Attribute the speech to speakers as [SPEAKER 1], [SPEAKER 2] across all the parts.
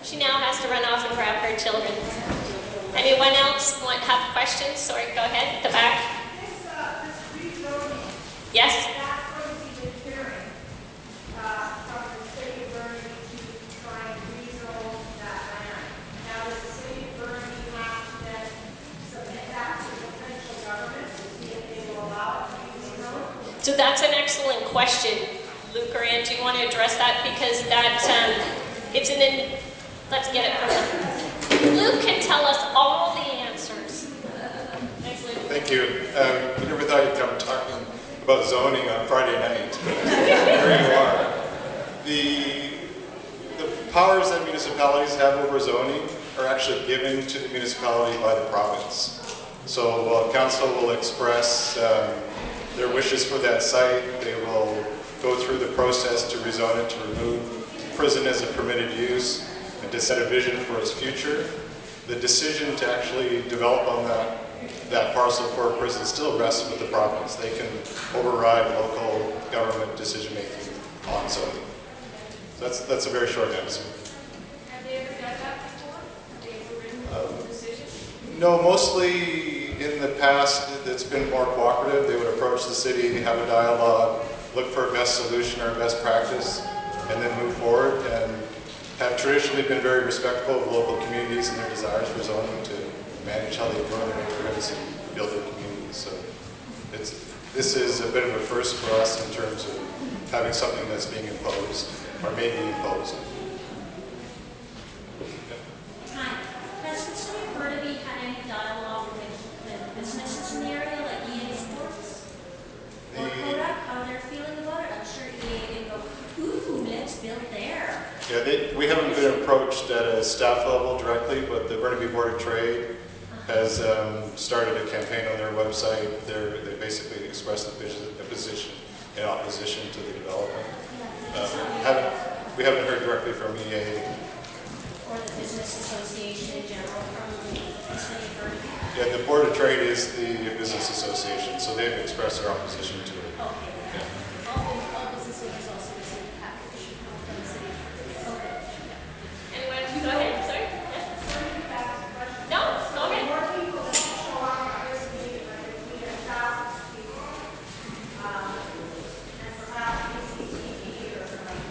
[SPEAKER 1] She now has to run off and grab her children. Anyone else have questions? Sorry, go ahead, at the back.
[SPEAKER 2] This rezoning,
[SPEAKER 1] Yes?
[SPEAKER 2] that's going to be the hearing from the City of Burnaby to try and rezone that land. Now, does the City of Burnaby have to then submit that to the provincial government to see if they will allow it to be rezoned?
[SPEAKER 1] So that's an excellent question. Luke or Ann, do you want to address that? Because that, it's let's get it from them. Luke can tell us all the answers. Thanks, Luke.
[SPEAKER 3] Thank you. You never thought you'd come talking about zoning on Friday night. Here you are. The powers that municipalities have over zoning are actually given to the municipality by the province. So while council will express their wishes for that site, they will go through the process to rezone it, to remove prison as a permitted use, and to set a vision for its future. The decision to actually develop on that parcel for a prison still rests with the province. They can override local government decision-making on zoning. So that's a very short answer.
[SPEAKER 2] Have they ever done that before? Have they ever written a decision?
[SPEAKER 3] No, mostly in the past it's been more cooperative. They would approach the city, have a dialogue, look for a best solution or best practice, and then move forward, and have traditionally been very respectful of local communities and their desires for zoning to manage how they grow their neighborhoods and build their communities. So this is a bit of a first for us in terms of having something that's being imposed or may be imposed.
[SPEAKER 4] Hi. Has the City of Burnaby had any dialogue with the businesses in the area, like EA Sports or Kodak, how they're feeling about it? I'm sure EA would go, ooh, let's build there.
[SPEAKER 3] Yeah, we haven't been approached at a staff level directly, but the Burnaby Board of Trade has started a campaign on their website. They basically expressed a position in opposition to the development. We haven't heard directly from EA.
[SPEAKER 4] Or the Business Association in general from the City of Burnaby?
[SPEAKER 3] Yeah, the Board of Trade is the business association, so they've expressed their opposition to it.
[SPEAKER 4] Okay.
[SPEAKER 3] Yeah.
[SPEAKER 4] All businesses is also the city package from the city. Okay.
[SPEAKER 1] Anyone? Go ahead, sorry. Yeah. No, go ahead.
[SPEAKER 2] More people that show up at this meeting, like if we had thousands of people, and perhaps BCIT or like,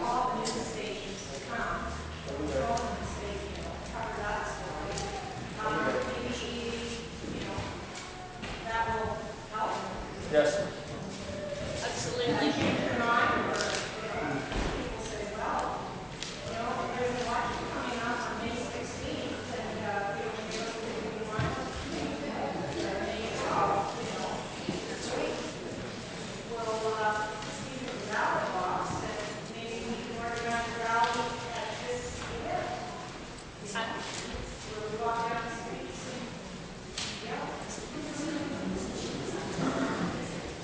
[SPEAKER 2] all the news stations to come, all the stations, cover that story. Maybe, that will help.
[SPEAKER 5] Yes.
[SPEAKER 1] Absolutely.
[SPEAKER 2] Turn on, or, people say, well, there's an election coming up on May 16th, and, we want to May 12th, that's right. We'll, see the ballot box, and maybe we can organize a rally at this event. Where we walk down the streets and,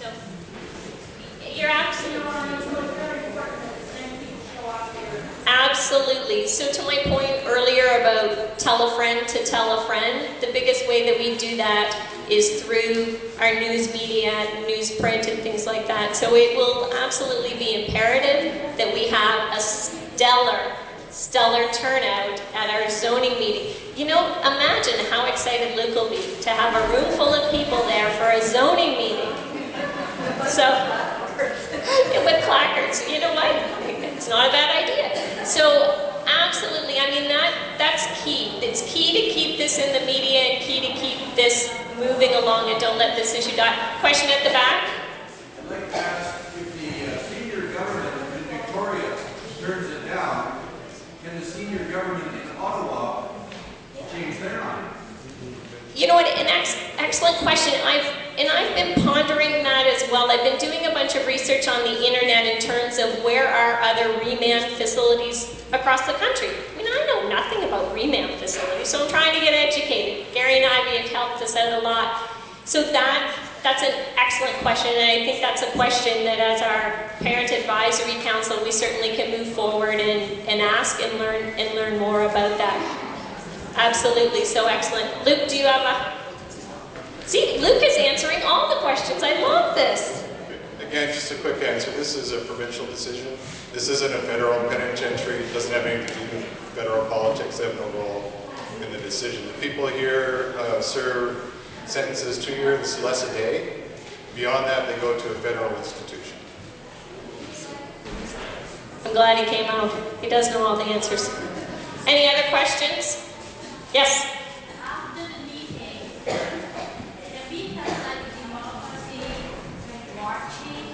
[SPEAKER 1] No. You're absolutely.
[SPEAKER 2] it's really very important that as many people show up here.
[SPEAKER 1] Absolutely. So to my point earlier about tell a friend to tell a friend, the biggest way that we do that is through our news media, newsprint, and things like that. So it will absolutely be imperative that we have a stellar turnout at our zoning meeting. Imagine how excited Luke will be to have a room full of people there for a zoning meeting. So, with placards, you know what? It's not a bad idea. So, absolutely, I mean, that's key. It's key to keep this in the media and key to keep this moving along and don't let this issue die. Question at the back?
[SPEAKER 6] I'd like to ask if the senior government in Victoria turns it down, can the senior government in Ottawa change their mind?
[SPEAKER 1] You know what, an excellent question. I've been pondering that as well. I've been doing a bunch of research on the internet in terms of where are other remand facilities across the country. I mean, I know nothing about remand facilities, so I'm trying to get educated. Gary and Ivy have helped us out a lot. So that's an excellent question, and I think that's a question that as our Parent Advisory Council, we certainly can move forward and ask and learn more about that. Absolutely, so excellent. Luke, do you have a... See, Luke is answering all the questions. I love this.
[SPEAKER 3] Yeah, just a quick answer. This is a provincial decision. This isn't a federal penitentiary. It doesn't have anything to do with federal politics. They have no role in the decision. The people here serve sentences 2 years less a day. Beyond that, they go to a federal institution.
[SPEAKER 1] I'm glad he came out. He does know all the answers. Any other questions? Yes?
[SPEAKER 4] After the meeting, can we have like democracy marching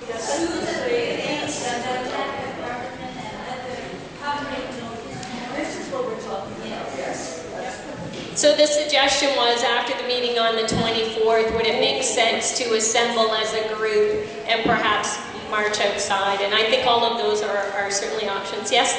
[SPEAKER 4] through the buildings and then let the government and let the public know? This is what we're talking about. Yes.
[SPEAKER 1] So the suggestion was, after the meeting on the 24th, would it make sense to assemble as a group and perhaps march outside? And I think all of those are certainly options. Yes?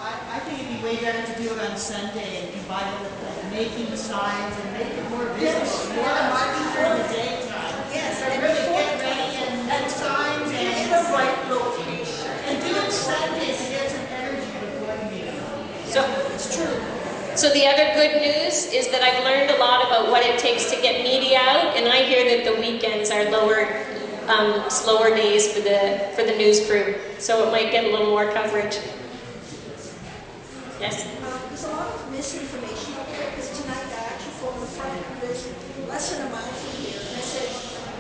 [SPEAKER 5] I think it'd be way better to do it on Sunday and combine it with like making the signs and make it more visible, more than marking during the daytime.
[SPEAKER 2] Yes,
[SPEAKER 5] And really get ready and signs and
[SPEAKER 2] the right location.
[SPEAKER 5] and do it Sunday to get some energy before the meeting.
[SPEAKER 1] So,
[SPEAKER 5] It's true.
[SPEAKER 1] so the other good news is that I've learned a lot about what it takes to get media out, and I hear that the weekends are slower days for the news crew, so it might get a little more coverage. Yes?
[SPEAKER 2] There's a lot of misinformation out there, because tonight I actually phoned the front, there's less than a mile from here, and I said,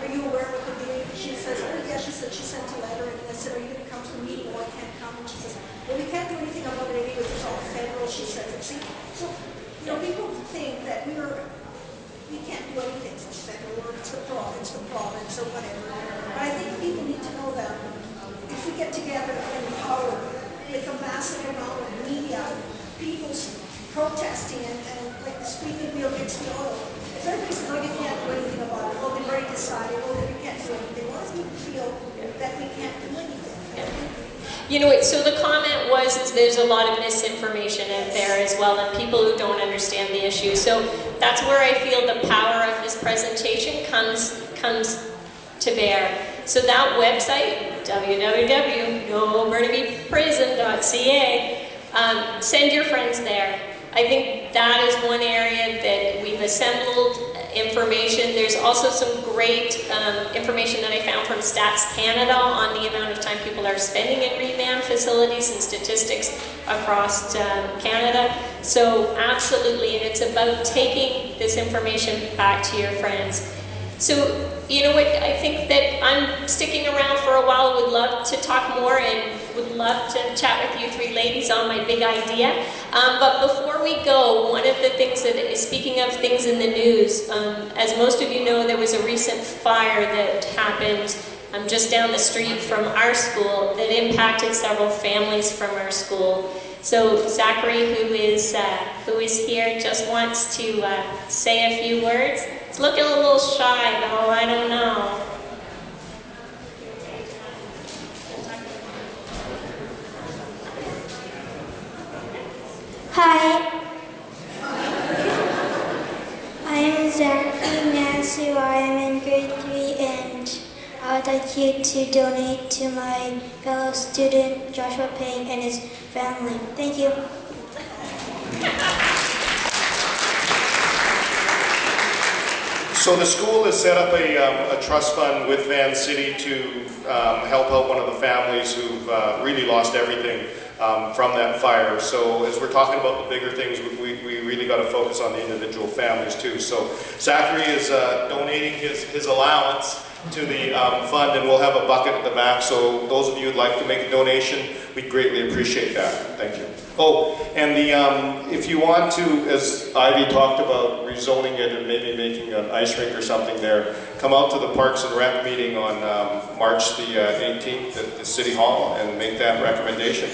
[SPEAKER 2] are you aware what they're doing? She says, oh yeah, she said she sent a letter, and I said, are you going to come to the meeting? Oh, I can't come. And she says, well, we can't do anything about it anyway, it's all federal, she said. See, so, you know, people think that we can't do anything, it's federal, or it's the province, or whatever. But I think people need to know that if we get together and empower with a massive amount of media, people's protesting and like the squeaky wheel gets the oil. If everybody's going, you can't do anything about it, well, they've already decided, well, we can't do anything. Why do people feel that we can't do anything?
[SPEAKER 1] You know, so the comment was there's a lot of misinformation out there as well, and people who don't understand the issue. So that's where I feel the power of this presentation comes to bear. So that website, www.noburnabyprison.ca, send your friends there. I think that is one area that we've assembled information. There's also some great information that I found from Stats Canada on the amount of time people are spending in remand facilities and statistics across Canada. So absolutely, and it's about taking this information back to your friends. So, you know what, I think that I'm sticking around for a while, would love to talk more and would love to chat with you three ladies on my big idea. But before we go, one of the things that, speaking of things in the news, as most of you know, there was a recent fire that happened just down the street from our school that impacted several families from our school. So Zachary, who is here, just wants to say a few words. He's looking a little shy, though, I don't know.
[SPEAKER 7] Hi, I'm Zachary Nancy. I am in grade 3, and I would like you to donate to my fellow student Joshua Payne and his family. Thank you.
[SPEAKER 8] So the school has set up a trust fund with Van City to help out one of the families who've really lost everything from that fire. So as we're talking about the bigger things, we really got to focus on the individual families too. So Zachary is donating his allowance to the fund, and we'll have a bucket at the back. So those of you who'd like to make a donation, we'd greatly appreciate that. Thank you. Oh, and if you want to, as Ivy talked about, rezoning it and maybe making an ice rink or something there, come out to the Parks and Rec meeting on March the 18th at the City Hall and make that recommendation.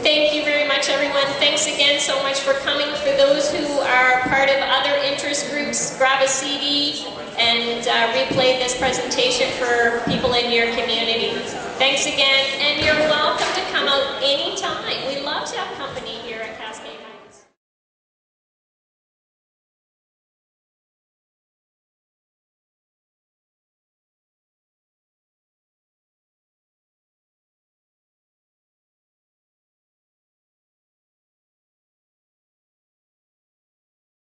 [SPEAKER 1] Thank you very much, everyone. Thanks again so much for coming. For those who are part of other interest groups, grab a CD and replay this presentation for people in your community. Thanks again, and you're welcome to come out anytime. We love to have company.